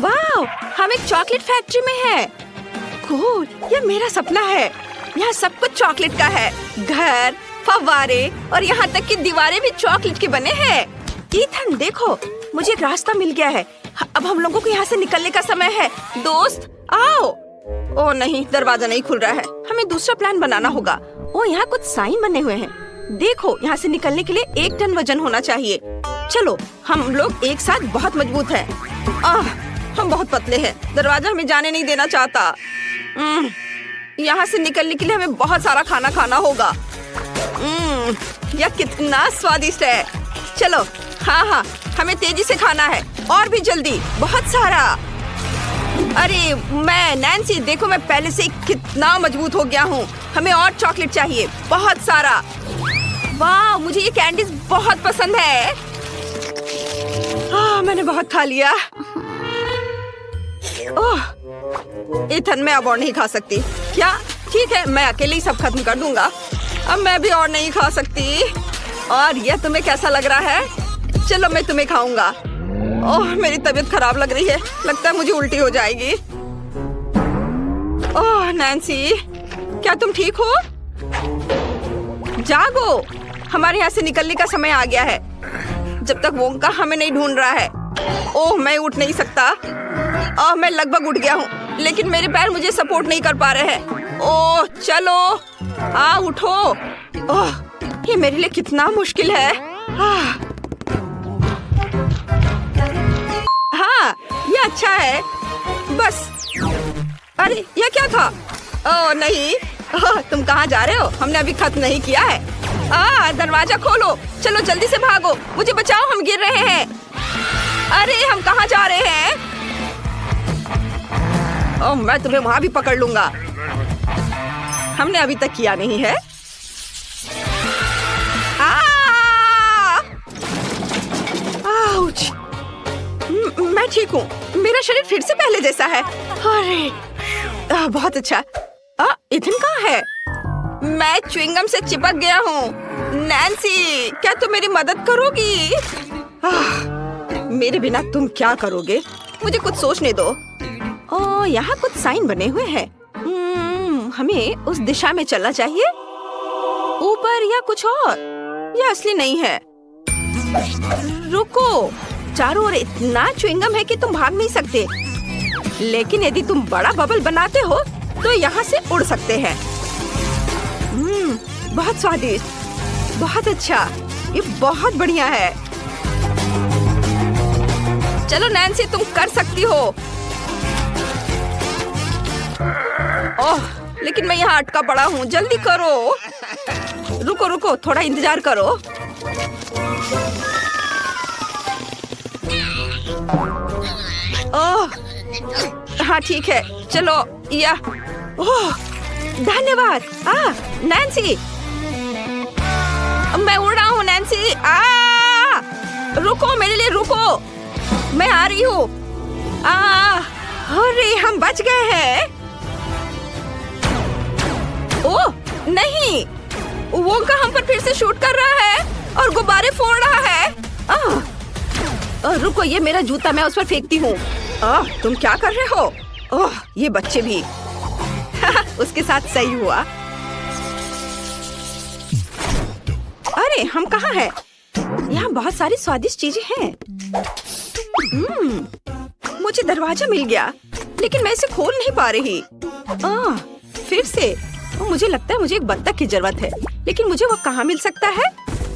वाह, हम एक चॉकलेट फैक्ट्री में हैं। कूल, ये मेरा सपना है। यहाँ सब कुछ चॉकलेट का है। घर, फव्वारे और यहाँ तक कि दीवारें भी चॉकलेट के बने हैं। ईथन देखो, मुझे एक रास्ता मिल गया है। अब हम लोगों को यहाँ से निकलने का समय है। दोस्त आओ। ओ नहीं, दरवाजा नहीं खुल रहा है। हमें दूसरा प्लान बनाना होगा। ओ यहाँ कुछ साइन बने हुए हैं। देखो, यहाँ से निकलने के लिए 1 टन वजन होना चाहिए। चलो, हम लोग एक साथ बहुत मजबूत हैं। हम बहुत पतले हैं। दरवाजा हमें जाने नहीं देना चाहता। यहाँ से निकलने के लिए हमें बहुत सारा खाना खाना होगा। यह कितना स्वादिष्ट है। चलो, हाँ, हमें तेजी से खाना है और भी जल्दी, बहुत सारा। अरे नैन्सी, देखो मैं पहले से कितना मजबूत हो गया हूँ। हमें और चॉकलेट चाहिए, बहुत सारा। वाह, मुझे ये कैंडीज बहुत पसंद है। मैंने बहुत खा लिया। ओह, इथन, मैं अब और नहीं खा सकती। क्या? ठीक है, मैं अकेले ही सब खत्म कर दूंगा। अब मैं भी और नहीं खा सकती। और यह तुम्हें कैसा लग रहा है? चलो, मैं तुम्हें खाऊंगा। ओह, मेरी तबीयत खराब लग रही है। लगता है मुझे उल्टी हो जाएगी। ओह नैन्सी, क्या तुम ठीक हो? जागो, हमारे यहाँ से निकलने का समय आ गया है। जब तक वोंका हमें नहीं ढूंढ रहा है। ओह, मैं उठ नहीं सकता। मैं लगभग उठ गया हूँ, लेकिन मेरे पैर मुझे सपोर्ट नहीं कर पा रहे हैं। ओह चलो, उठो। ओह, ये मेरे लिए कितना मुश्किल है। हाँ, ये अच्छा है। बस, अरे ये क्या था? ओह नहीं, तुम कहाँ जा रहे हो? हमने अभी खत्म नहीं किया है। दरवाजा खोलो। चलो जल्दी से भागो, मुझे बचाओ, हम गिर रहे हैं। अरे हम कहाँ जा रहे हैं? ओह, मैं तुम्हें वहाँ भी पकड़ लूंगा। हमने अभी तक किया नहीं है। आउच! मैं ठीक हूँ। मेरा शरीर फिर से पहले जैसा है। अरे बहुत अच्छा। इथन कहाँ है? मैं च्युइंगम से चिपक गया हूँ। नैन्सी, क्या तुम मेरी मदद करोगी? मेरे बिना तुम क्या करोगे? मुझे कुछ सोचने दो। यहाँ कुछ साइन बने हुए हैं। हमें उस दिशा में चलना चाहिए। ऊपर या कुछ और? यह असली नहीं है। रुको, चारों ओर इतना च्युइंगम है कि तुम भाग नहीं सकते। लेकिन यदि तुम बड़ा बबल बनाते हो तो यहाँ से उड़ सकते हैं। बहुत स्वादिष्ट, बहुत अच्छा, ये बहुत बढ़िया है। चलो नैन्सी, तुम कर सकती हो। ओह, लेकिन मैं यहाँ अटका पड़ा हूँ। जल्दी करो। रुको, थोड़ा इंतजार करो। ओह, हाँ ठीक है, चलो। ओह, धन्यवाद। नैन्सी, मैं उड़ रहा हूँ। नैन्सी, रुको, मेरे लिए रुको, मैं आ रही हूँ। अरे हम बच गए हैं। ओह नहीं, वोंका हम पर फिर से शूट कर रहा है और गुब्बारे फोड़ रहा है। रुको, ये मेरा जूता, मैं उस पर फेंकती हूँ। तुम क्या कर रहे हो? ओह, ये बच्चे भी। उसके साथ सही हुआ। अरे हम कहाँ हैं? यहाँ बहुत सारी स्वादिष्ट चीजें हैं। मुझे दरवाजा मिल गया, लेकिन मैं इसे खोल नहीं पा रही। फिर से। मुझे लगता है मुझे एक बत्तख की जरूरत है, लेकिन मुझे वो कहाँ मिल सकता है?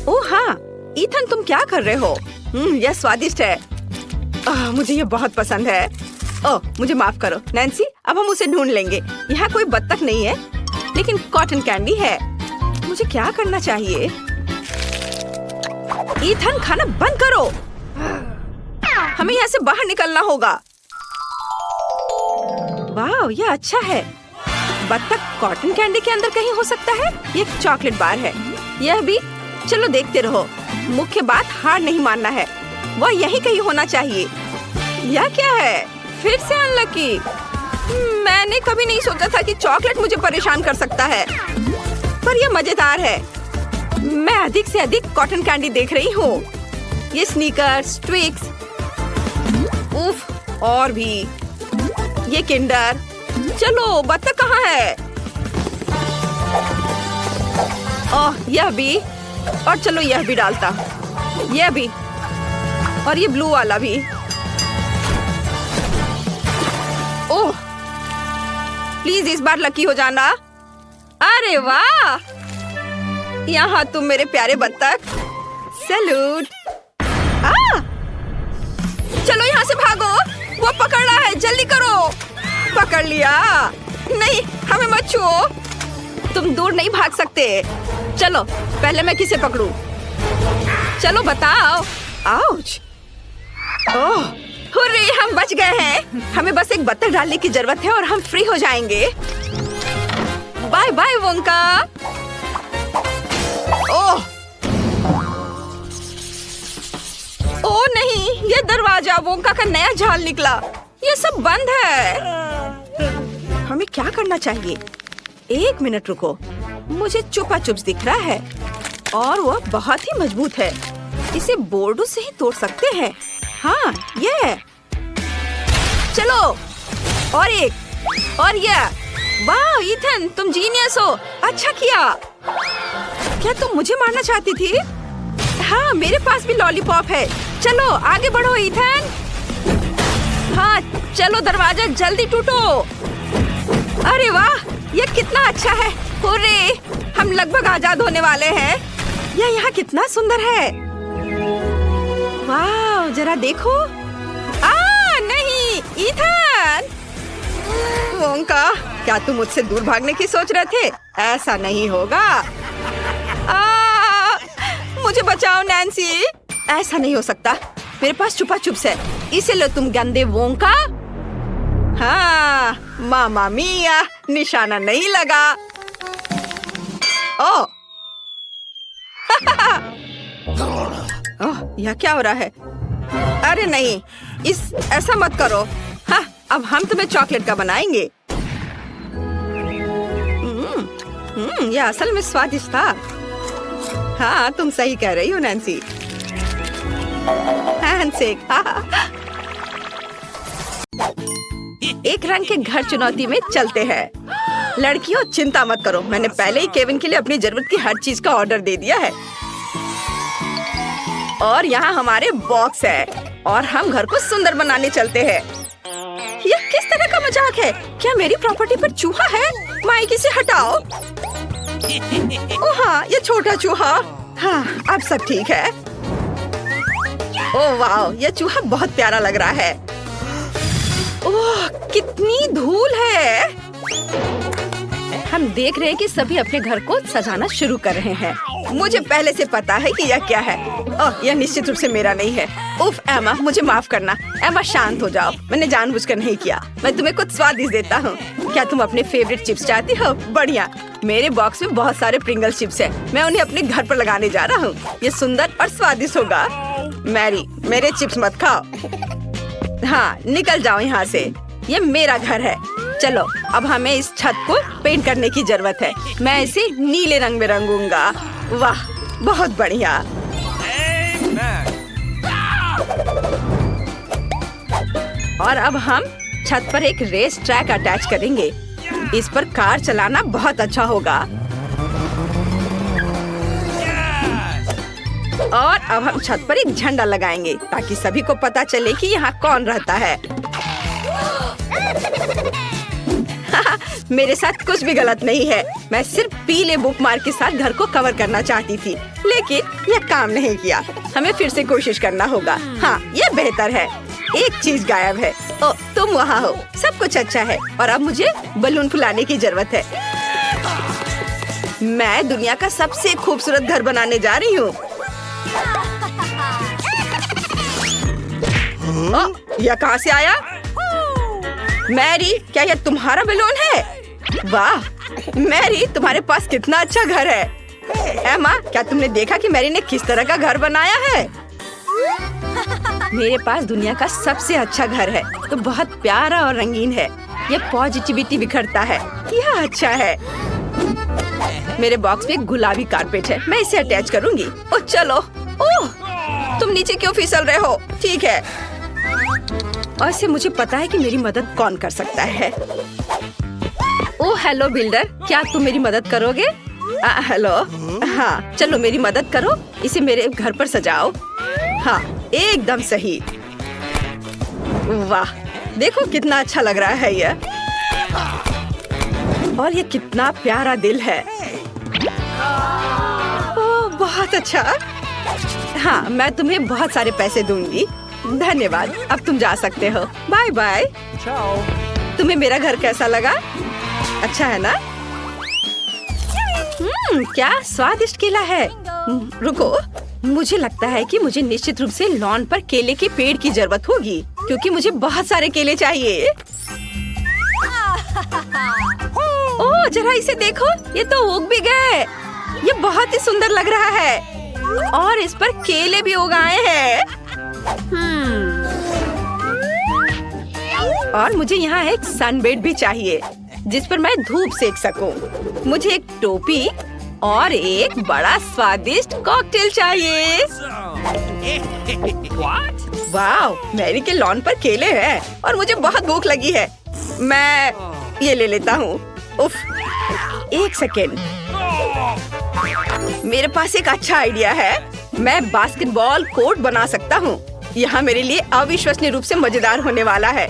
ओह हाँ, ईथन, तुम क्या कर रहे हो? यह स्वादिष्ट है। मुझे ये बहुत पसंद है। ओह, मुझे माफ करो नैन्सी, अब हम उसे ढूंढ लेंगे। यहाँ कोई बत्तख नहीं है, लेकिन कॉटन कैंडी है। मुझे क्या करना चाहिए? ईथन, खाना बंद करो। हमें यहाँ से बाहर निकलना होगा। वाह, यह अच्छा है। बत्तख कॉटन कैंडी के अंदर कहीं हो सकता है। ये एक चॉकलेट बार है। यह भी। चलो देखते रहो। मुख्य बात, हार नहीं मानना है। वह यहीं कहीं होना चाहिए। यह क्या है? फिर से अनलकी। मैंने कभी नहीं सोचा था कि चॉकलेट मुझे परेशान कर सकता है, पर यह मजेदार है। मैं अधिक से अधिक कॉटन कैंडी देख रही हूँ। ये स्नीकर्स, ट्विक्स। उफ, और भी ये किंडर। चलो बत्तख कहाँ है? ओह यह भी, और चलो यह भी डालता, यह भी, और ये ब्लू वाला भी। ओह प्लीज इस बार लकी हो जाना। अरे वाह, यहाँ तुम मेरे प्यारे बत्तख। सैल्यूट। चलो यहाँ से भागो, वो पकड़ रहा है, जल्दी करो। पकड़ लिया। नहीं, हमें मत छुओ, तुम दूर नहीं भाग सकते। चलो पहले मैं किसे पकड़ूं? चलो बताओ। आउच। ओह हुर्रे, हम बच गए हैं। हमें बस एक बत्तख डालने की जरूरत है और हम फ्री हो जाएंगे। Bye bye Wonka. Oh oh नहीं, ये दरवाजा, वोंका का नया जाल निकला। ये सब बंद है। हमें क्या करना चाहिए? एक मिनट रुको, मुझे चुपा चुप दिख रहा है और वह बहुत ही मजबूत है। इसे बोर्डों से ही तोड़ सकते हैं। हाँ ये, चलो और एक, और ये। वाह ईथन, तुम जीनियस हो, अच्छा किया। क्या तुम मुझे मारना चाहती थी? हाँ मेरे पास भी लॉलीपॉप है। चलो आगे बढ़ो ईथन। हाँ चलो, दरवाजा जल्दी टूटो। अरे वाह, ये कितना अच्छा है। हुर्रे, हम लगभग आजाद होने वाले हैं। यह यहाँ कितना सुंदर है। वाह जरा देखो। नहीं ईथन। वोंका, क्या तुम मुझसे दूर भागने की सोच रहे थे? ऐसा नहीं होगा। मुझे बचाओ नैन्सी। ऐसा नहीं हो सकता, मेरे पास छुपा चुप्स है। इसे लो तुम गंदे वोंका। हाँ मामा मिया, निशाना नहीं लगा। ओह ओह, यह क्या हो रहा है? अरे नहीं, ऐसा मत करो। हाँ अब हम तुम्हें चॉकलेट का बनाएंगे। यह असल में स्वादिष्ट था। हाँ तुम सही कह रही हो नैन्सी। हैंडशेक। एक रंग के घर चुनौती में चलते हैं। लड़कियों चिंता मत करो, मैंने पहले ही केविन के लिए अपनी जरूरत की हर चीज का ऑर्डर दे दिया है। और यहाँ हमारे बॉक्स है और हम घर को सुंदर बनाने चलते हैं। यह किस तरह का मजाक है? क्या मेरी प्रॉपर्टी पर चूहा है? माइक इसे हटाओ। ओह हाँ, ये छोटा चूहा। हाँ अब सब ठीक है। ओह वाह, यह चूहा बहुत प्यारा लग रहा है। ओह कितनी धूल है। हम देख रहे हैं कि सभी अपने घर को सजाना शुरू कर रहे हैं। मुझे पहले से पता है कि यह क्या है। ओह यह निश्चित रूप से मेरा नहीं है। उफ एमा, मुझे माफ करना। एमा शांत हो जाओ, मैंने जानबूझकर नहीं किया। मैं तुम्हें कुछ स्वादिष्ट देता हूँ। क्या तुम अपने फेवरेट चिप्स चाहती हो? बढ़िया, मेरे बॉक्स में बहुत सारे प्रिंगल्स चिप्स हैं। मैं उन्हें अपने घर पर लगाने जा रहा हूँ। ये सुंदर और स्वादिष्ट होगा। मैरी, मेरे चिप्स मत खाओ। हाँ निकल जाओ यहाँ से, ये मेरा घर है। चलो अब हमें इस छत को पेंट करने की जरूरत है। मैं इसे नीले रंग में रंगूंगा। वाह बहुत बढ़िया। और अब हम छत पर एक रेस ट्रैक अटैच करेंगे। इस पर कार चलाना बहुत अच्छा होगा। और अब हम छत पर एक झंडा लगाएंगे ताकि सभी को पता चले कि यहाँ कौन रहता है। मेरे साथ कुछ भी गलत नहीं है। मैं सिर्फ पीले बुकमार्क के साथ घर को कवर करना चाहती थी, लेकिन यह काम नहीं किया। हमें फिर से कोशिश करना होगा। हाँ ये बेहतर है। एक चीज गायब है। ओ तुम वहाँ हो। सब कुछ अच्छा है और अब मुझे बलून फुलाने की जरूरत है। मैं दुनिया का सबसे खूबसूरत घर बनाने जा रही हूँ। यह कहाँ से आया? मैरी, क्या यह तुम्हारा बलून है? वाह मैरी, तुम्हारे पास कितना अच्छा घर है। एमा, क्या तुमने देखा कि मैरी ने किस तरह का घर बनाया है? मेरे पास दुनिया का सबसे अच्छा घर है, तो बहुत प्यारा और रंगीन है। यह पॉजिटिविटी बिखरता है। यह अच्छा है। मेरे बॉक्स में गुलाबी कारपेट है, मैं इसे अटैच करूंगी। ओह चलो। ओह तुम नीचे क्यों फिसल रहे हो? ठीक है। और इससे मुझे पता है कि मेरी मदद कौन कर सकता है। ओह हेलो बिल्डर, क्या तुम मेरी मदद करोगे? हेलो, हाँ चलो मेरी मदद करो, इसे मेरे घर पर सजाओ। हाँ एकदम सही। वाह देखो कितना अच्छा लग रहा है ये, और ये कितना प्यारा दिल है। ओह बहुत अच्छा। हाँ मैं तुम्हें बहुत सारे पैसे दूंगी। धन्यवाद, अब तुम जा सकते हो। Bye bye. तुम्हें मेरा घर कैसा लगा? अच्छा है ना? क्या स्वादिष्ट केला है। रुको, मुझे लगता है कि मुझे निश्चित रूप से लॉन पर केले के पेड़ की जरूरत होगी, क्योंकि मुझे बहुत सारे केले चाहिए। ओह जरा इसे देखो, ये तो उग भी गए। ये बहुत ही सुंदर लग रहा है, और इस पर केले भी उगाए हैं। और मुझे यहाँ एक सनबेड भी चाहिए, जिस पर मैं धूप सेक सकूं। मुझे एक टोपी और एक बड़ा स्वादिष्ट कॉकटेल चाहिए। वाह, मैरी के लॉन पर केले हैं और मुझे बहुत भूख लगी है। मैं ये ले लेता हूँ। उफ, एक सेकेंड, मेरे पास एक अच्छा आइडिया है। मैं बास्केटबॉल कोर्ट बना सकता हूँ। यहाँ मेरे लिए अविश्वसनीय रूप से मजेदार होने वाला है।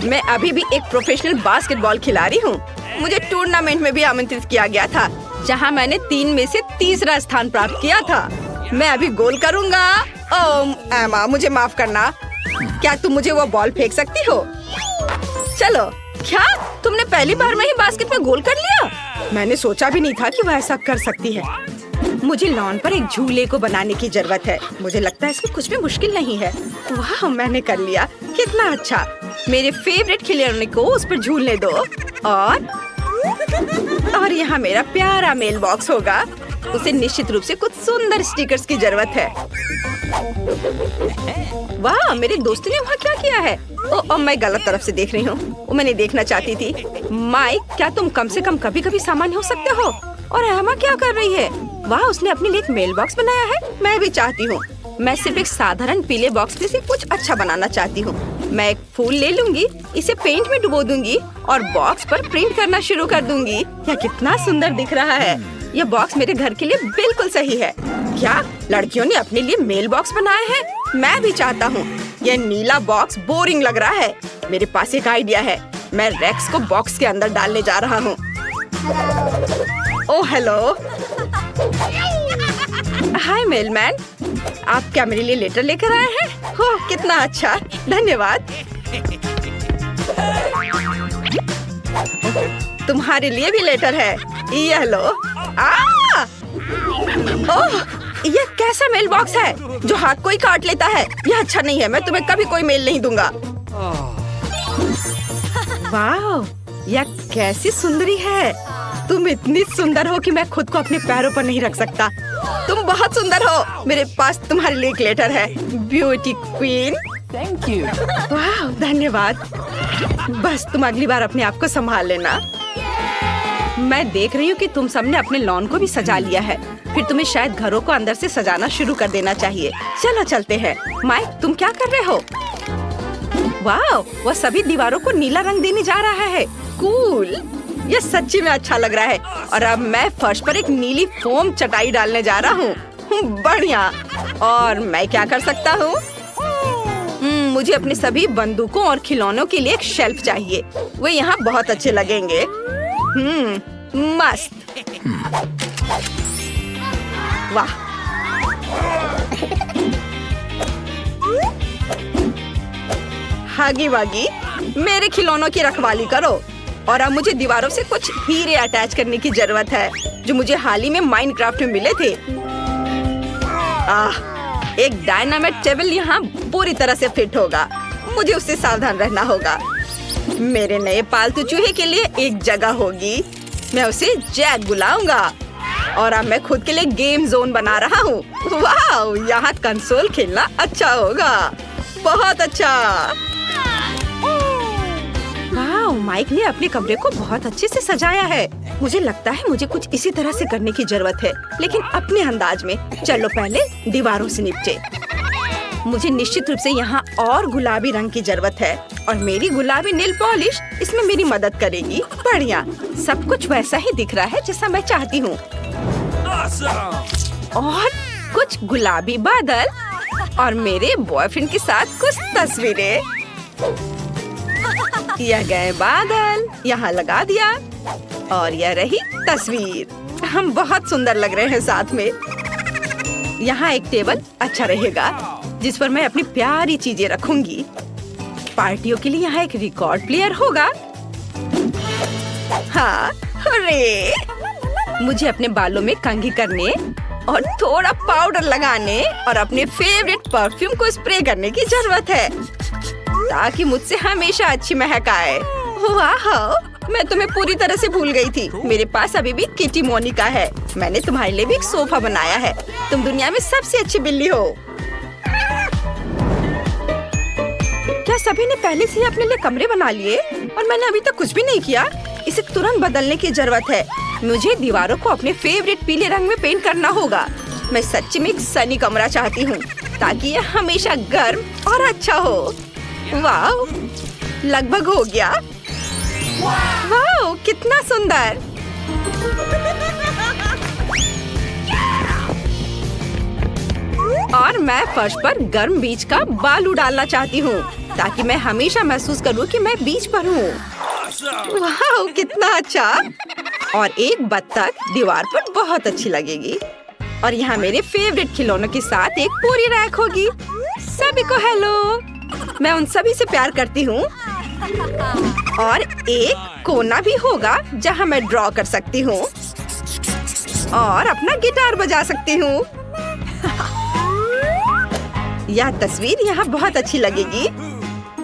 मैं अभी भी एक प्रोफेशनल बास्केटबॉल खिलाड़ी हूँ। मुझे टूर्नामेंट में भी आमंत्रित किया गया था, जहाँ मैंने 3 में से तीसरा स्थान प्राप्त किया था। मैं अभी गोल करूँगा। ओह एमा, मुझे माफ करना। क्या तुम मुझे वो बॉल फेंक सकती हो? चलो। क्या तुमने पहली बार में ही बास्केट में गोल कर लिया? मैंने सोचा भी नहीं था कि वह ऐसा कर सकती है। मुझे लॉन पर एक झूले को बनाने की जरूरत है। मुझे लगता है इसमें कुछ भी मुश्किल नहीं है। वाह, मैंने कर लिया। कितना अच्छा। मेरे फेवरेट खिलौने को उस पर झूलने दो। और यहाँ मेरा प्यारा मेल बॉक्स होगा। उसे निश्चित रूप से कुछ सुंदर स्टिकर्स की जरूरत है। वाह, मेरे दोस्त ने वहाँ क्या किया है? ओह, मैं गलत तरफ से देख रही हूँ। वो मैंने देखना चाहती थी। माइक, क्या तुम कम से कम कभी-कभी सामान्य हो सकते हो? और एमा क्या कर रही है? वाह, उसने अपने लिए एक मेल बॉक्स बनाया है। मैं भी चाहती हूँ। मैं सिर्फ एक साधारण पीले बॉक्स में से कुछ अच्छा बनाना चाहती हूँ। मैं एक फूल ले लूंगी, इसे पेंट में डुबो दूंगी और बॉक्स पर प्रिंट करना शुरू कर दूंगी। यह कितना सुंदर दिख रहा है। यह बॉक्स मेरे घर के लिए बिल्कुल सही है। क्या लड़कियों ने अपने लिए मेल बॉक्स बनाए हैं? मैं भी चाहता हूँ। यह नीला बॉक्स बोरिंग लग रहा है। मेरे पास एक आइडिया है। मैं रेक्स को बॉक्स के अंदर डालने जा रहा हूँ। ओह हेलो, हाय मेलमैन, आप क्या मेरे लिए लेटर लेकर आए हैं? हो कितना अच्छा, धन्यवाद। तुम्हारे लिए भी लेटर है। ये लो। ओह, यह कैसा मेल बॉक्स है जो हाथ को ही काट लेता है? यह अच्छा नहीं है। मैं तुम्हें कभी कोई मेल नहीं दूंगा। वाह, यह कैसी सुंदरी है। तुम इतनी सुंदर हो कि मैं खुद को अपने पैरों पर नहीं रख सकता। तुम बहुत सुंदर हो। मेरे पास तुम्हारे लिए एक लेटर है, ब्यूटी क्वीन। Thank you. वाह, धन्यवाद। बस तुम अगली बार अपने आप को संभाल लेना। मैं देख रही हूँ कि तुम सबने अपने लॉन को भी सजा लिया है। फिर तुम्हें शायद घरों को अंदर से सजाना शुरू कर देना चाहिए। चलो चलते हैं। माइक, तुम क्या कर रहे हो? वाह, वह सभी दीवारों को नीला रंग देने जा रहा है। कूल, यह सच्ची में अच्छा लग रहा है। और अब मैं फर्श पर एक नीली फोम चटाई डालने जा रहा हूँ। बढ़िया। और मैं क्या कर सकता हूँ? मुझे अपने सभी बंदूकों और खिलौनों के लिए एक शेल्फ चाहिए। वे यहाँ बहुत अच्छे लगेंगे। मस्त। वाह, हागी वागी, मेरे खिलौनों की रखवाली करो। और अब मुझे दीवारों से कुछ हीरे अटैच करने की जरूरत है, जो मुझे हाल ही में माइनक्राफ्ट में मिले थे। एक डायनामाइट टेबल यहाँ पूरी तरह से फिट होगा। मुझे उससे सावधान रहना होगा। मेरे नए पालतू चूहे के लिए एक जगह होगी। मैं उसे जैक बुलाऊंगा। और अब मैं खुद के लिए गेम जोन बना रहा हूँ। वाह, यहाँ कंसोल खेलना अच्छा होगा। बहुत अच्छा। वाह, माइक ने अपने कमरे को बहुत अच्छे से सजाया है। मुझे लगता है मुझे कुछ इसी तरह से करने की जरूरत है, लेकिन अपने अंदाज में। चलो पहले दीवारों से निपटे। मुझे निश्चित रूप से यहाँ और गुलाबी रंग की जरूरत है और मेरी गुलाबी नेल पॉलिश इसमें मेरी मदद करेगी। बढ़िया, सब कुछ वैसा ही दिख रहा है जैसा मैं चाहती हूँ। और कुछ गुलाबी बादल और मेरे बॉयफ्रेंड के साथ कुछ तस्वीरें। यह गए बादल, यहाँ लगा दिया और यह रही तस्वीर। हम बहुत सुंदर लग रहे हैं साथ में। यहाँ एक टेबल अच्छा रहेगा जिस पर मैं अपनी प्यारी चीजें रखूंगी। पार्टियों के लिए यहाँ एक रिकॉर्ड प्लेयर होगा। हाँ, अरे मुझे अपने बालों में कंघी करने और थोड़ा पाउडर लगाने और अपने फेवरेट परफ्यूम को स्प्रे करने की जरूरत है ताकि मुझसे हमेशा अच्छी महक आए। वाह, मैं तुम्हें पूरी तरह से भूल गई थी। मेरे पास अभी भी किटी मोनिका है। मैंने तुम्हारे लिए भी एक सोफा बनाया है। तुम दुनिया में सबसे अच्छी बिल्ली हो। क्या सभी ने पहले से ही अपने लिए कमरे बना लिए और मैंने अभी तक कुछ भी नहीं किया? इसे तुरंत बदलने की जरूरत है। मुझे दीवारों को अपने फेवरेट पीले रंग में पेंट करना होगा। मैं सच में एक सनी कमरा चाहती हूँ ताकि यह हमेशा गर्म और अच्छा हो। वाह, लगभग हो गया। वाह, कितना सुंदर। और मैं फर्श पर गर्म बीच का बालू डालना चाहती हूँ ताकि मैं हमेशा महसूस करूँ कि मैं बीच पर हूँ। वाह, कितना अच्छा। और एक बत्तख दीवार पर बहुत अच्छी लगेगी। और यहाँ मेरे फेवरेट खिलौनों के साथ एक पूरी रैक होगी। सभी को हेलो, मैं उन सभी से प्यार करती हूँ। और एक कोना भी होगा जहाँ मैं ड्रॉ कर सकती हूँ और अपना गिटार बजा सकती हूँ। यह तस्वीर यहाँ बहुत अच्छी लगेगी।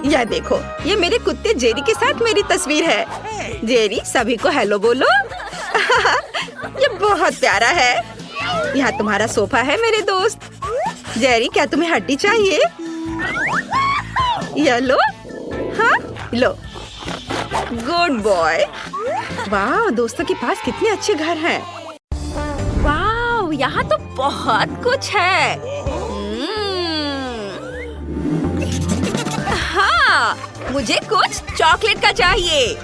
यह देखो, ये मेरे कुत्ते जेरी के साथ मेरी तस्वीर है। जेरी, सभी को हेलो बोलो। ये बहुत प्यारा है। यहाँ तुम्हारा सोफा है मेरे दोस्त। जेरी, क्या तुम्हें हड्डी चाहिए? ये लो। हाँ, लो। Good boy. वाह, दोस्तों के पास कितने अच्छे घर हैं। वाह, यहाँ तो बहुत कुछ है। हाँ, मुझे कुछ चॉकलेट का चाहिए।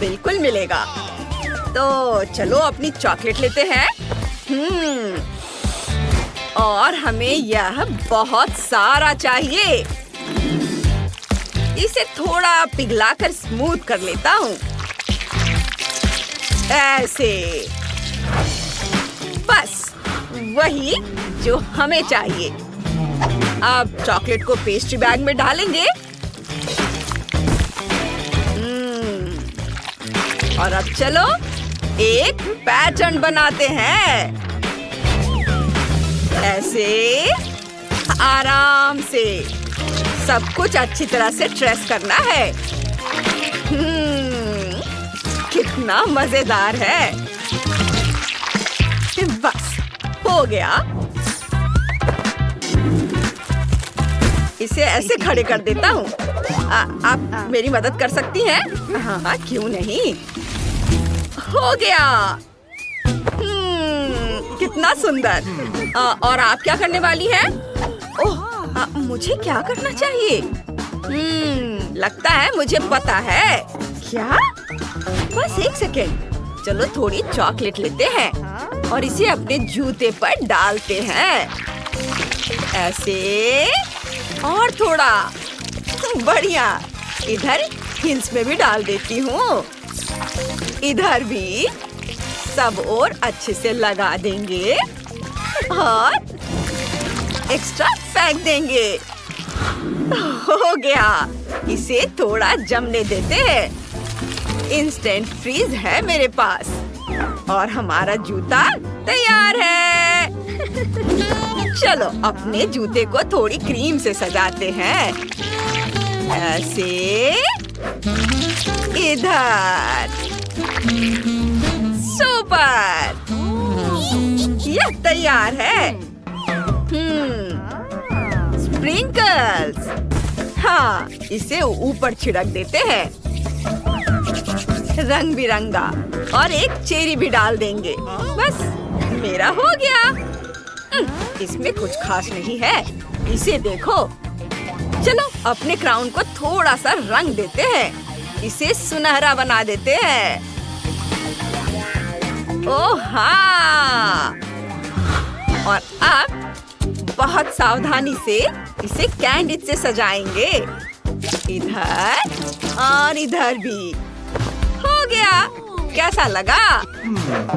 बिल्कुल मिलेगा। तो चलो अपनी चॉकलेट लेते हैं। और हमें यह बहुत सारा चाहिए। इसे थोड़ा पिघलाकर स्मूथ कर लेता हूँ। ऐसे। बस वही जो हमें चाहिए। अब चॉकलेट को पेस्ट्री बैग में डालेंगे। और अब चलो एक पैटर्न बनाते हैं। ऐसे आराम से सब कुछ अच्छी तरह से ट्रेस करना है। कितना मजेदार है। बस हो गया। इसे ऐसे खड़े कर देता हूँ। आप मेरी मदद कर सकती हैं? हाँ, क्यों नहीं। हो गया। कितना सुंदर। और आप क्या करने वाली हैं? ओह, मुझे क्या करना चाहिए? लगता है मुझे पता है। क्या? बस एक सेकेंड। चलो थोड़ी चॉकलेट लेते हैं और इसे अपने जूते पर डालते हैं। ऐसे और थोड़ा। बढ़िया। इधर हिल्स में भी डाल देती हूँ। इधर भी। सब और अच्छे से लगा देंगे और एक्स्ट्रा फेंक देंगे। हो गया। इसे थोड़ा जमने देते हैं। इंस्टेंट फ्रीज है मेरे पास और हमारा जूता तैयार है। चलो अपने जूते को थोड़ी क्रीम से सजाते हैं। ऐसे। इधर। सुपर। यह तैयार है। स्प्रिंकल्स। हाँ, इसे ऊपर छिड़क देते हैं। रंग बिरंगा। और एक चेरी भी डाल देंगे। बस मेरा हो गया। इसमें कुछ खास नहीं है। इसे देखो। चलो अपने क्राउन को थोड़ा सा रंग देते हैं। इसे सुनहरा बना देते हैं। ओह हाँ। और अब बहुत सावधानी से इसे कैंडिड से सजाएंगे। इधर और इधर भी। हो गया। कैसा लगा?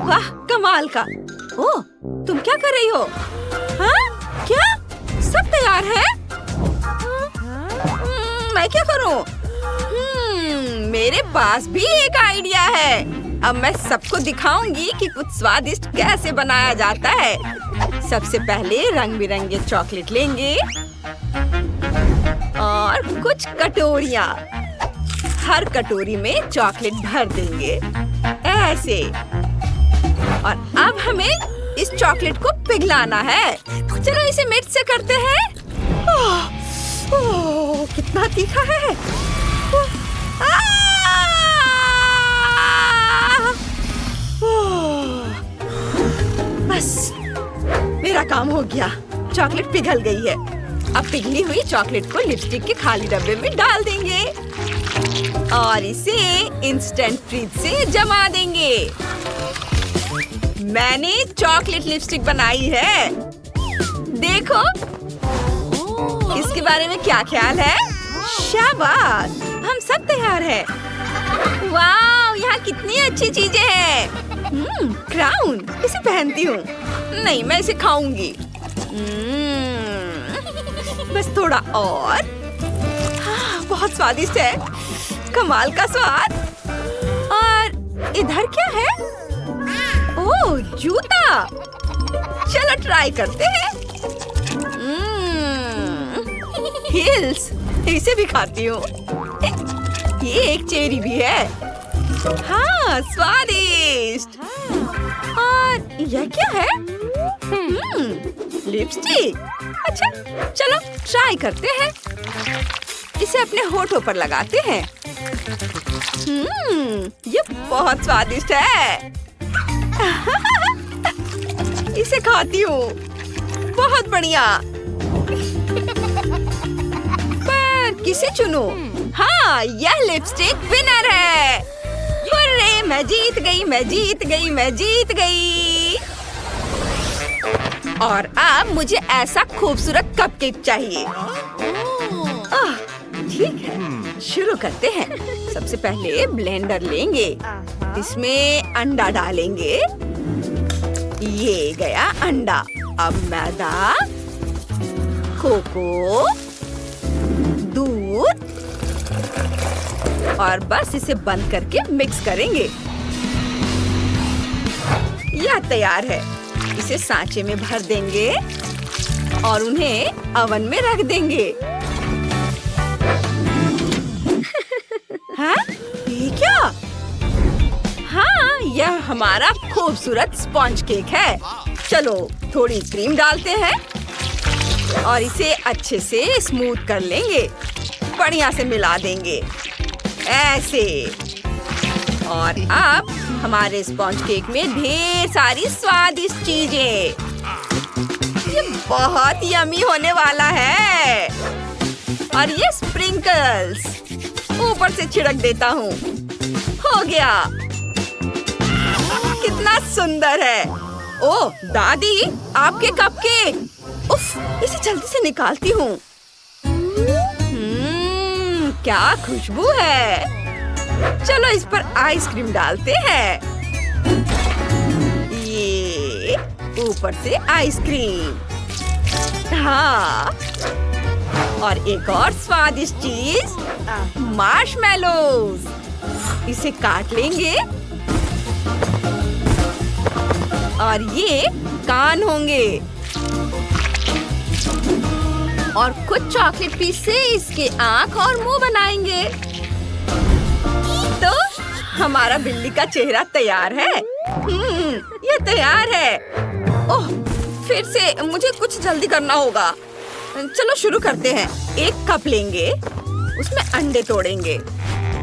वाह कमाल का। ओह तुम क्या कर रही हो? हाँ क्या सब तैयार है? मैं क्या करूं? मेरे पास भी एक आइडिया है। अब मैं सबको दिखाऊंगी कि कुछ स्वादिष्ट कैसे बनाया जाता है। सबसे पहले रंग बिरंगे चॉकलेट लेंगे और कुछ कटोरियाँ। हर कटोरी में चॉकलेट भर देंगे ऐसे। और अब हमें इस चॉकलेट को पिघलाना है। चलो इसे मिक्स से करते हैं। ओह कितना तीखा है। बस मेरा काम हो गया। चॉकलेट पिघल गई है। अब पिघली हुई चॉकलेट को लिपस्टिक के खाली डब्बे में डाल देंगे और इसे इंस्टेंट फ्रीज से जमा देंगे। मैंने चॉकलेट लिपस्टिक बनाई है। देखो इसके बारे में क्या ख्याल है? शाबाश, हम सब तैयार हैं। वाह यहाँ कितनी अच्छी चीजें हैं। क्राउन इसे पहनती हूँ। नहीं मैं इसे खाऊंगी। बस थोड़ा और। बहुत स्वादिष्ट है। कमाल का स्वाद। और इधर क्या है? ओह जूता। चलो ट्राई करते हैं। हिल्स इसे भी खाती हूँ। ये एक चेरी भी है। हाँ स्वादिष्ट। और यह क्या है? लिपस्टिक। अच्छा चलो ट्राई करते हैं। इसे अपने होठों पर लगाते हैं। ये बहुत स्वादिष्ट है। इसे खाती हूँ। बहुत बढ़िया। पर किसे चुनूं? हाँ यह लिपस्टिक विनर है। हुर्रे, मैं जीत गई, मैं जीत गई, मैं जीत गई। और अब मुझे ऐसा खूबसूरत कपकेक चाहिए। ठीक है शुरू करते हैं। सबसे पहले ब्लेंडर लेंगे। इसमें अंडा डालेंगे। ये गया अंडा। अब मैदा, कोको, दूध और बस इसे बंद करके मिक्स करेंगे। यह तैयार है। इसे सांचे में भर देंगे और उन्हें ओवन में रख देंगे। हाँ ये क्या? हाँ यह हमारा खूबसूरत स्पॉन्ज केक है। चलो थोड़ी क्रीम डालते हैं और इसे अच्छे से स्मूथ कर लेंगे। बढ़िया से मिला देंगे ऐसे। और अब हमारे स्पॉन्ज केक में ढेर सारी स्वादिष्ट चीजें। ये बहुत यमी होने वाला है। और ये स्प्रिंकल्स ऊपर से छिड़क देता हूँ। हो गया। कितना सुंदर है। ओह दादी आपके कपकेक। उफ इसे जल्दी से निकालती हूँ। क्या खुशबू है। चलो इस पर आइसक्रीम डालते हैं। ये ऊपर से आइसक्रीम। हाँ और एक और स्वादिष्ट चीज मार्शमेलोज। इसे काट लेंगे और ये कान होंगे। और कुछ चॉकलेट पीस से इसके आँख और मुंह बनाएंगे। तो हमारा बिल्ली का चेहरा तैयार है। ये तैयार है। ओह फिर से मुझे कुछ जल्दी करना होगा। चलो शुरू करते हैं। एक कप लेंगे, उसमें अंडे तोड़ेंगे,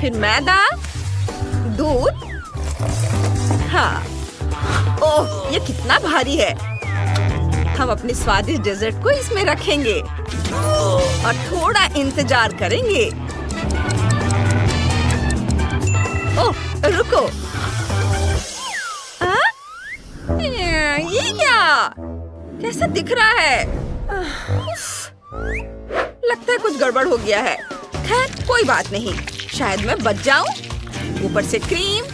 फिर मैदा, दूध। हाँ ओह ये कितना भारी है। हम अपने स्वादिष्ट डेजर्ट को इसमें रखेंगे और थोड़ा इंतजार करेंगे। ओह, रुको। ये क्या? कैसा दिख रहा है? लगता है कुछ गड़बड़ हो गया है। खैर कोई बात नहीं, शायद मैं बच जाऊं। ऊपर से क्रीम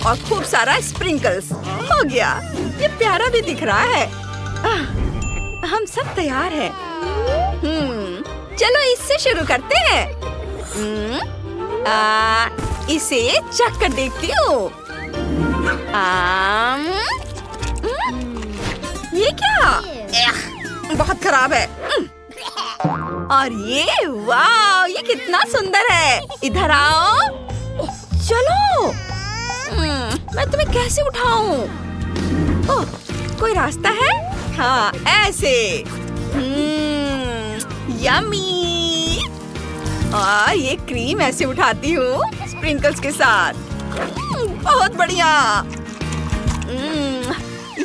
और खूब सारा स्प्रिंकल्स हो गया। ये प्यारा भी दिख रहा है। हम सब तैयार हैं। चलो इससे शुरू करते हैं। इसे चख कर देखती हूँ। ये क्या? बहुत खराब है। और ये वाह, ये कितना सुंदर है। इधर आओ। चलो। मैं तुम्हें कैसे उठाऊं? ओह, कोई रास्ता है? हाँ, ऐसे। यम्मी। और ये क्रीम ऐसे उठाती हूँ स्प्रिंकल्स के साथ। बहुत बढ़िया।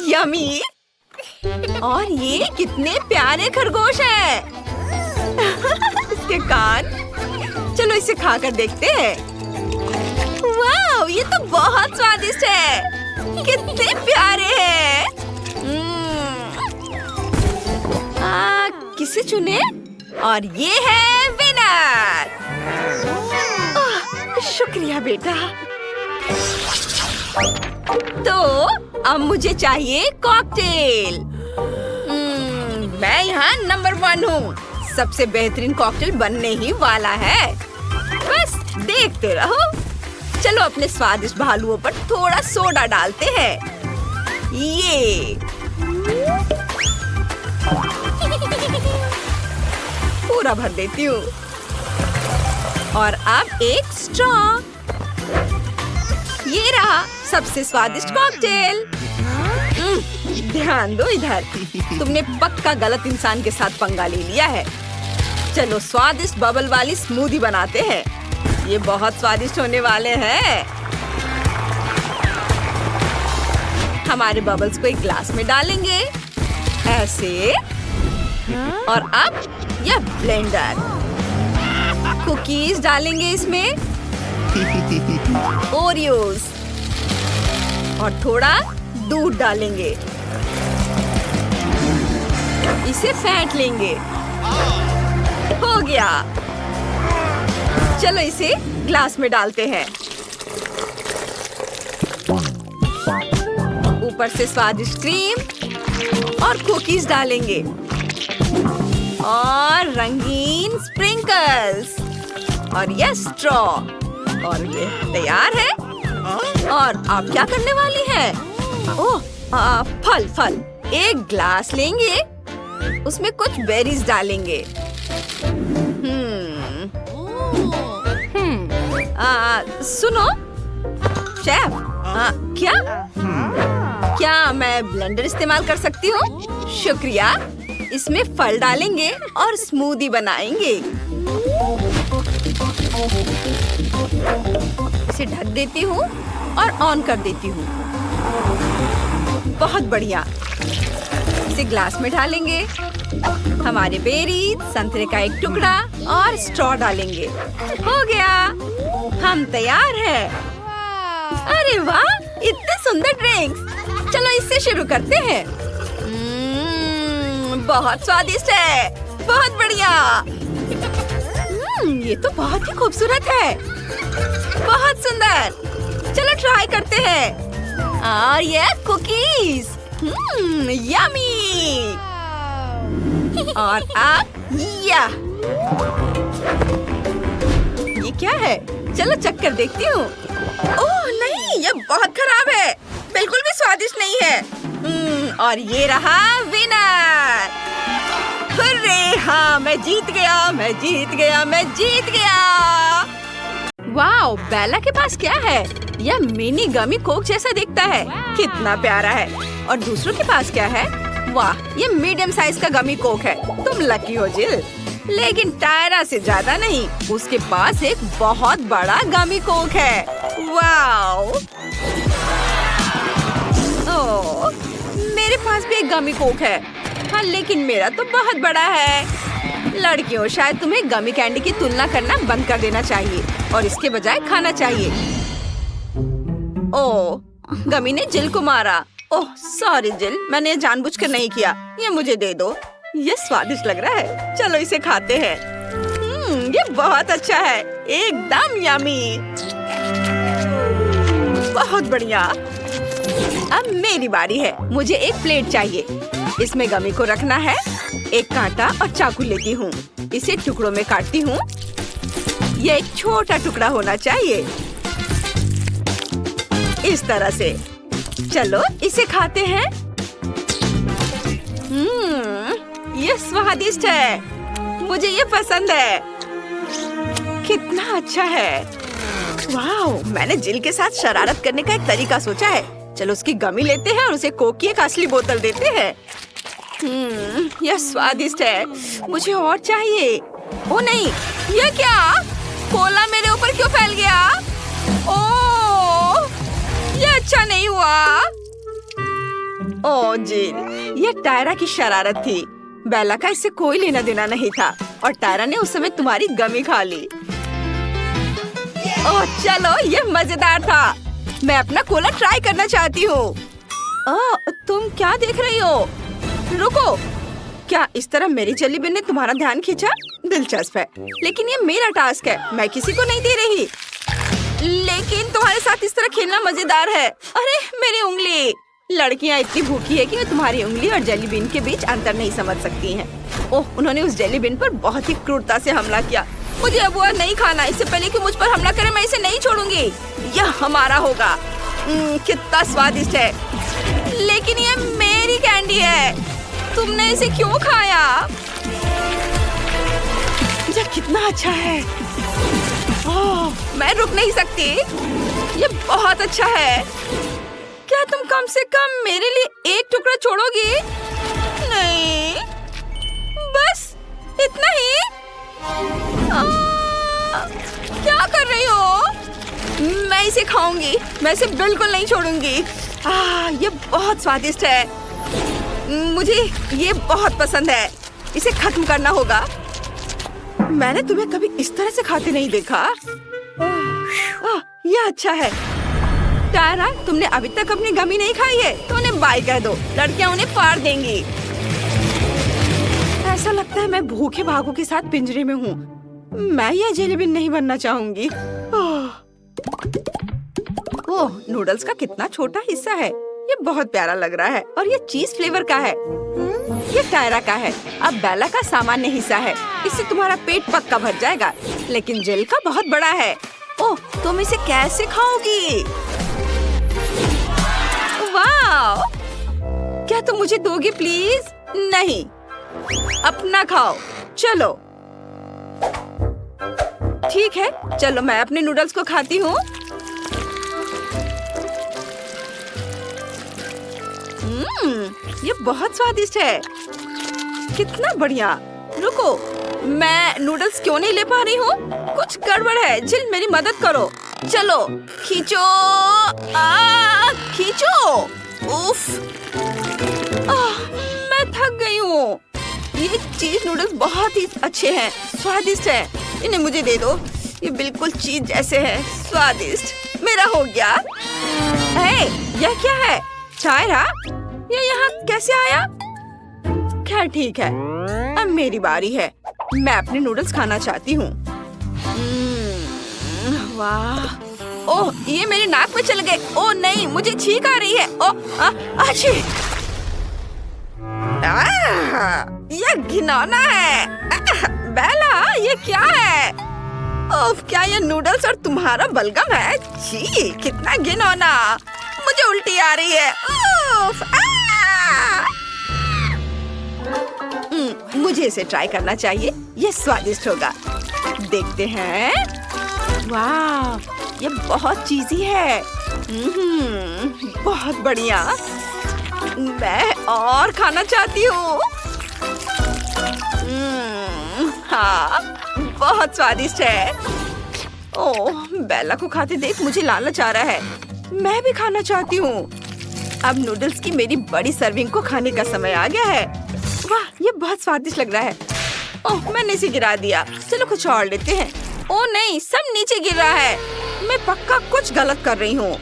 यम्मी। और ये कितने प्यारे खरगोश हैं। इसके कान। चलो इसे खाकर देखते हैं। वाह, ये तो बहुत स्वादिष्ट है। कितने प्यारे हैं। किसे चुने? और ये है विनर। शुक्रिया बेटा। तो अब मुझे चाहिए कॉकटेल। मैं यहाँ नंबर 1 हूँ। सबसे बेहतरीन कॉकटेल बनने ही वाला है। बस देखते रहो। चलो अपने स्वादिष्ट भालुओं पर थोड़ा सोडा डालते हैं। ये पूरा भर देती हूँ। और अब एक स्ट्रॉ। ये रहा सबसे स्वादिष्ट कॉकटेल। ध्यान दो इधर। तुमने पक्का गलत इंसान के साथ पंगा ले लिया है। चलो स्वादिष्ट बबल वाली स्मूदी बनाते हैं। ये बहुत स्वादिष्ट होने वाले हैं। हमारे बबल्स को एक ग्लास में डालेंगे ऐसे। और अब यह ब्लेंडर। कुकीज डालेंगे इसमें। ओरियोज। और थोड़ा दूध डालेंगे। इसे फेंट लेंगे। हो गया। चलो इसे ग्लास में डालते हैं। ऊपर से स्वादिष्ट क्रीम और कुकीज डालेंगे। और रंगीन स्प्रिंकल्स। और यह स्ट्रॉ। और ये तैयार है। और आप क्या करने वाली हैं? ओह, फल। एक ग्लास लेंगे। उसमें कुछ बेरीज डालेंगे। सुनो शेफ, क्या मैं ब्लेंडर इस्तेमाल कर सकती हूँ? शुक्रिया। इसमें फल डालेंगे और स्मूदी बनाएंगे। इसे ढक देती हूँ और ऑन कर देती हूँ। बहुत बढ़िया। इसे ग्लास में डालेंगे। हमारे बेरीज, संतरे का एक टुकड़ा और स्ट्रॉ डालेंगे। हो गया। हम तैयार हैं। अरे वाह, इतने सुंदर ड्रिंक्स। चलो इससे शुरू करते हैं। बहुत स्वादिष्ट है। बहुत बढ़िया। ये तो बहुत ही खूबसूरत है। बहुत सुंदर। चलो ट्राई करते हैं। और ये कुकीज। यम्मी। और अब ये क्या है? चलो चख कर देखती हूँ। ओह नहीं, ये बहुत खराब है। बिल्कुल भी स्वादिष्ट नहीं है। और ये रहा विनर। हुर्रे, हाँ मैं जीत गया। वाओ, बेला के पास क्या है? यह मिनी गमी कोक जैसा दिखता है। कितना प्यारा है। और दूसरों के पास क्या है? वाह, ये मीडियम साइज का गमी कोक है। तुम लकी हो जिल। लेकिन टायरा से ज्यादा नहीं। उसके पास एक बहुत बड़ा गमी कोक है। वाओ। ओह, मेरे पास भी एक गमी कोक है। हाँ, लेकिन मेरा तो बहुत बड़ा है। लड़कियों, शायद तुम्हें गमी कैंडी की तुलना करना बंद कर देना चाहिए और इसके बजाय खाना चाहिए। ओह, गमी ने जिल को मारा। ओह सॉरी जिल, मैंने ये जानबूझकर नहीं किया। ये मुझे दे दो। ये स्वादिष्ट लग रहा है, चलो इसे खाते हैं। ये बहुत अच्छा है, एकदम यमी। बहुत बढ़िया। अब मेरी बारी है। मुझे एक प्लेट चाहिए। इसमें गमी को रखना है। एक कांटा और चाकू लेती हूँ। इसे टुकड़ों में काटती हूँ। ये एक छोटा टुकड़ा होना चाहिए, इस तरह से। चलो इसे खाते हैं। ये स्वादिष्ट है, मुझे ये पसंद है। कितना अच्छा है। वाह, मैंने जिल के साथ शरारत करने का एक तरीका सोचा है। चलो उसकी गमी लेते हैं और उसे कोक की एक असली बोतल देते हैं। यह स्वादिष्ट है, मुझे और चाहिए। ओ नहीं, ये क्या? कोला मेरे ऊपर क्यों फैल गया? ओह, ये अच्छा नहीं हुआ। ओह जिल, ये टायरा की शरारत थी। बेला का इससे कोई लेना देना नहीं था और टायरा ने उस समय तुम्हारी गमी खा ली। ओह चलो, ये मजेदार था। मैं अपना कोला ट्राई करना चाहती हूँ। तुम क्या देख रही हो? रुको, क्या इस तरह मेरी जेली बिन ने तुम्हारा ध्यान खींचा? दिलचस्प है, लेकिन ये मेरा टास्क है, मैं किसी को नहीं दे रही। लेकिन तुम्हारे साथ इस तरह खेलना मजेदार है। अरे मेरी उंगली। लड़कियां इतनी भूखी है कि वे तुम्हारी उंगली और जेली बिन के बीच अंतर नहीं समझ सकती हैं। ओह, उन्होंने उस जेली बिन पर बहुत ही क्रूरता से हमला किया। मुझे अब वो नहीं खाना। इससे पहले कि मुझ पर हमला करे, मैं इसे नहीं छोड़ूंगी। यह हमारा होगा। कितना स्वादिष्ट है, लेकिन ये मेरी कैंडी है। तुमने इसे क्यों खाया? यह कितना अच्छा है। ओह, मैं रुक नहीं सकती। ये बहुत अच्छा है। क्या तुम कम से कम मेरे लिए एक टुकड़ा छोड़ोगी? नहीं, बस इतना ही। क्या कर रही हो? मैं इसे खाऊंगी, मैं इसे बिल्कुल नहीं छोड़ूंगी। ये बहुत स्वादिष्ट है, मुझे ये बहुत पसंद है। इसे खत्म करना होगा। मैंने तुम्हें कभी इस तरह से खाते नहीं देखा। ये अच्छा है। टायरा, तुमने अभी तक अपनी गमी नहीं खाई है तो उन्हें बाय कह दो। लड़कियां उन्हें फाड़ देंगी। ऐसा लगता है मैं भूखे भागों के साथ पिंजरे में हूँ। मैं ये जेली बिन नहीं बनना चाहूंगी। ओह, नूडल्स का कितना छोटा हिस्सा है। ये बहुत प्यारा लग रहा है और ये चीज फ्लेवर का है। ये टायरा का है। अब बेला का सामान्य हिस्सा है। इससे तुम्हारा पेट पक्का भर जाएगा, लेकिन जेल का बहुत बड़ा है। ओह, तुम इसे कैसे खाओगी? वाह, क्या तुम मुझे दोगी प्लीज? नहीं, अपना खाओ। चलो ठीक है, चलो मैं अपने नूडल्स को खाती हूँ। ये बहुत स्वादिष्ट है। कितना बढ़िया। रुको, मैं नूडल्स क्यों नहीं ले पा रही हूँ? कुछ गड़बड़ है। जिल, मेरी मदद करो। चलो खींचो, खींचो। उफ, मैं थक गई हूँ। ये चीज नूडल्स बहुत ही अच्छे हैं, स्वादिष्ट है। इन्हें मुझे दे दो। ये बिल्कुल चीज जैसे है, स्वादिष्ट। मेरा हो गया। हे, यह क्या है? टायरा, ये यहाँ कैसे आया? खैर ठीक है, अब मेरी बारी है। मैं अपने नूडल्स खाना चाहती हूँ। वाह, ओह, ये मेरी नाक में चल गए। ओह नहीं, मुझे छींक आ रही है। ओह, अच्छी। ये घिनौना है। बेला, ये क्या है? ओह, क्या ये नूडल्स और तुम्हारा बलगम है? छी, कितना घिनौना। मुझे उल्टी आ रही है। मुझे इसे ट्राई करना चाहिए। ये स्वादिष्ट होगा। देखते हैं। वाह, ये बहुत चीज़ी है। बहुत बढ़िया। मैं और खाना चाहती हूँ। हाँ, बहुत स्वादिष्ट है। ओह, बेला को खाते देख मुझे लालच आ रहा है। मैं भी खाना चाहती हूँ। अब नूडल्स की मेरी बड़ी सर्विंग को खाने का समय आ गया है। वाह, ये बहुत स्वादिष्ट लग रहा है। ओह, मैंने इसे गिरा दिया। चलो कुछ और लेते हैं। ओह नहीं, सब नीचे गिर रहा है। मैं पक्का कुछ गलत कर रही हूँ।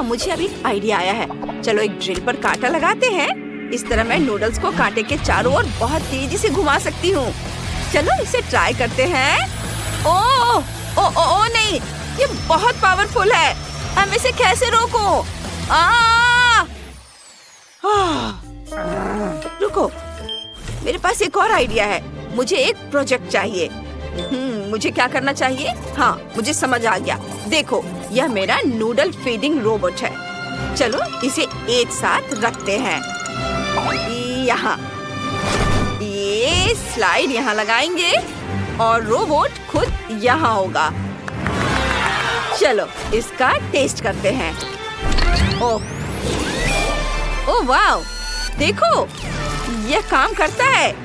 मुझे अभी आइडिया आया है। चलो एक ड्रिल पर कांटा लगाते हैं। इस तरह मैं नूडल्स को कांटे के चारों ओर बहुत तेजी से घुमा सकती हूँ। चलो इसे ट्राई करते हैं। ओह नहीं, ये बहुत पावरफुल है। हम इसे कैसे रोकूं? रुको, मेरे पास एक और आइडिया है। मुझे एक प्रोजेक्ट चाहिए। मुझे क्या करना चाहिए? हाँ, मुझे समझ आ गया। देखो, यह मेरा नूडल फीडिंग रोबोट है। चलो इसे एक साथ रखते हैं। यहाँ ये स्लाइड यहाँ लगाएंगे और रोबोट खुद यहाँ होगा। चलो इसका टेस्ट करते हैं। ओह वाह, देखो यह काम करता है।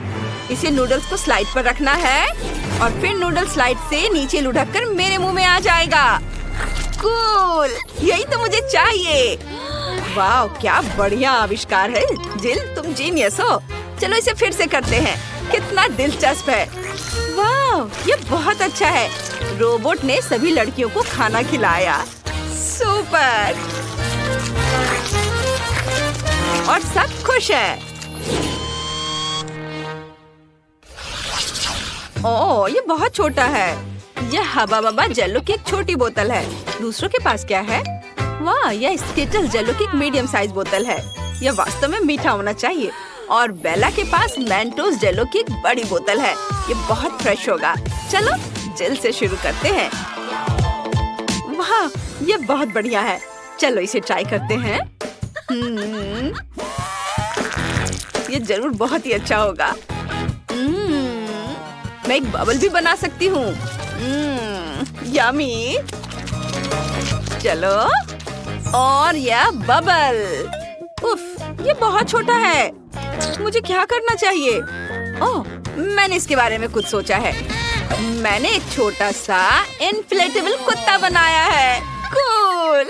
इसे नूडल्स को स्लाइड पर रखना है और फिर नूडल स्लाइड से नीचे लुढ़क कर मेरे मुंह में आ जाएगा। कूल, यही तो मुझे चाहिए। वाह, क्या बढ़िया आविष्कार है। जिल, तुम जीनियस हो। चलो इसे फिर से करते हैं। कितना दिलचस्प है। वाह, ये बहुत अच्छा है। रोबोट ने सभी लड़कियों को खाना खिलाया। सुपर। और सब खुश है। ओह, ये बहुत छोटा है। यह हबा बबा जेलो की एक छोटी बोतल है। दूसरों के पास क्या है? वाह, यह स्किटल्स जेलो की एक मीडियम साइज बोतल है। यह वास्तव में मीठा होना चाहिए। और बेला के पास मेंटोस जेलो की एक बड़ी बोतल है। ये बहुत फ्रेश होगा। चलो जिल से शुरू करते हैं। वाह, ये बहुत बढ़िया है। चलो इसे ट्राई करते हैं। ये जरूर बहुत ही अच्छा होगा। मैं एक बबल भी बना सकती हूँ। यमी। चलो, और यह बबल। उफ, ये बहुत छोटा है। मुझे क्या करना चाहिए? ओह, मैंने इसके बारे में कुछ सोचा है। मैंने एक छोटा सा इन्फ्लेटेबल कुत्ता बनाया है। कूल,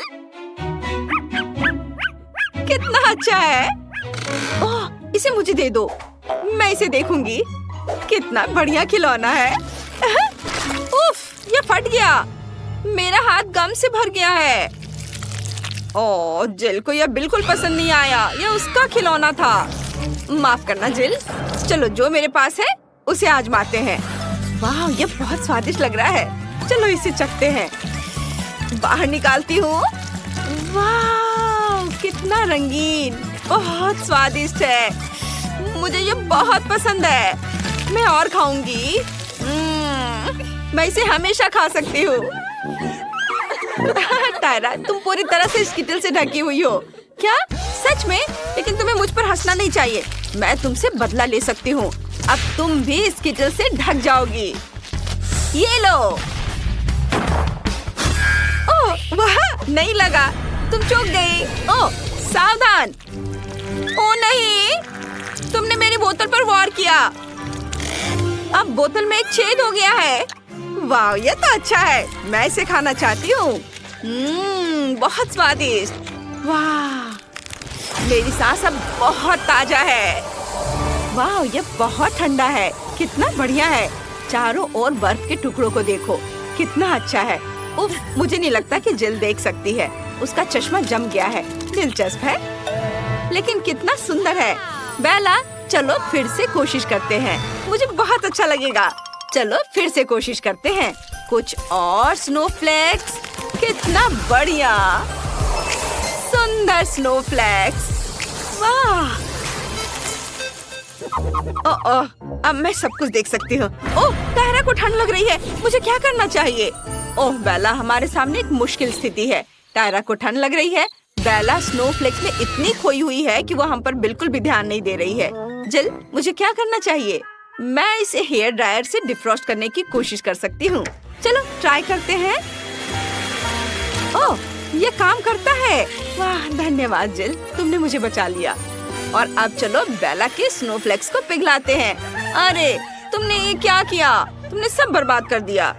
कितना अच्छा है। ओह, इसे मुझे दे दो, मैं इसे देखूंगी। कितना बढ़िया खिलौना है। उफ, ये फट गया। मेरा हाथ गम से भर गया है। ओह, जिल को यह बिल्कुल पसंद नहीं आया। यह उसका खिलौना था। माफ करना जिल। चलो जो मेरे पास है उसे आजमाते हैं। वाह, ये बहुत स्वादिष्ट लग रहा है। चलो इसे चखते हैं। बाहर निकालती हूँ। वाह, कितना रंगीन, बहुत स्वादिष्ट है। मुझे ये बहुत पसंद है। मैं और खाऊंगी। मैं इसे हमेशा खा सकती हूँ। टायरा, तुम पूरी तरह से स्किटल से ढकी हुई हो। क्या? सच में? लेकिन तुम्हें मुझ पर हंसना नहीं चाहिए। मैं तुमसे बदला ले सकती हूँ। अब तुम भी स्किटल से ढक जाओगी। ये लो। ओह वाह, नहीं लगा। तुम चूक गई। ओह सावधान। ओह नहीं, तुमने मेरी बोतल पर वार किया। अब बोतल में एक छेद हो गया है। वाह, ये तो अच्छा है। मैं इसे खाना चाहती हूँ। बहुत स्वादिष्ट। वाह, मेरी सांस अब बहुत ताजा है। वाह, ये बहुत ठंडा है। कितना बढ़िया है। चारों ओर बर्फ के टुकड़ों को देखो, कितना अच्छा है। उफ, मुझे नहीं लगता कि जिल देख सकती है। उसका चश्मा जम गया है। दिलचस्प है, लेकिन कितना सुंदर है। बेला, चलो फिर से कोशिश करते हैं। मुझे बहुत अच्छा लगेगा। चलो फिर से कोशिश करते हैं। कुछ और स्नोफ्लेक्स। कितना बढ़िया, सुंदर स्नोफ्लेक्स। वाह। ओह, अब मैं सब कुछ देख सकती हूँ। ओह, टायरा को ठंड लग रही है। मुझे क्या करना चाहिए? ओह बेला, हमारे सामने एक मुश्किल स्थिति है। टायरा को ठंड लग रही है। बेला स्नोफ्लेक्स में इतनी खोई हुई है कि वो हम पर बिल्कुल भी ध्यान नहीं दे रही है। जिल, मुझे क्या करना चाहिए? मैं इसे हेयर ड्रायर से डिफ्रॉस्ट करने की कोशिश कर सकती हूँ। चलो ट्राई करते हैं। ओह, ये काम करता है। वाह, धन्यवाद जिल, तुमने मुझे बचा लिया। और अब चलो बेला के स्नोफ्लेक्स को पिघलाते हैं। अरे, तुमने ये क्या किया? तुमने सब बर्बाद कर दिया।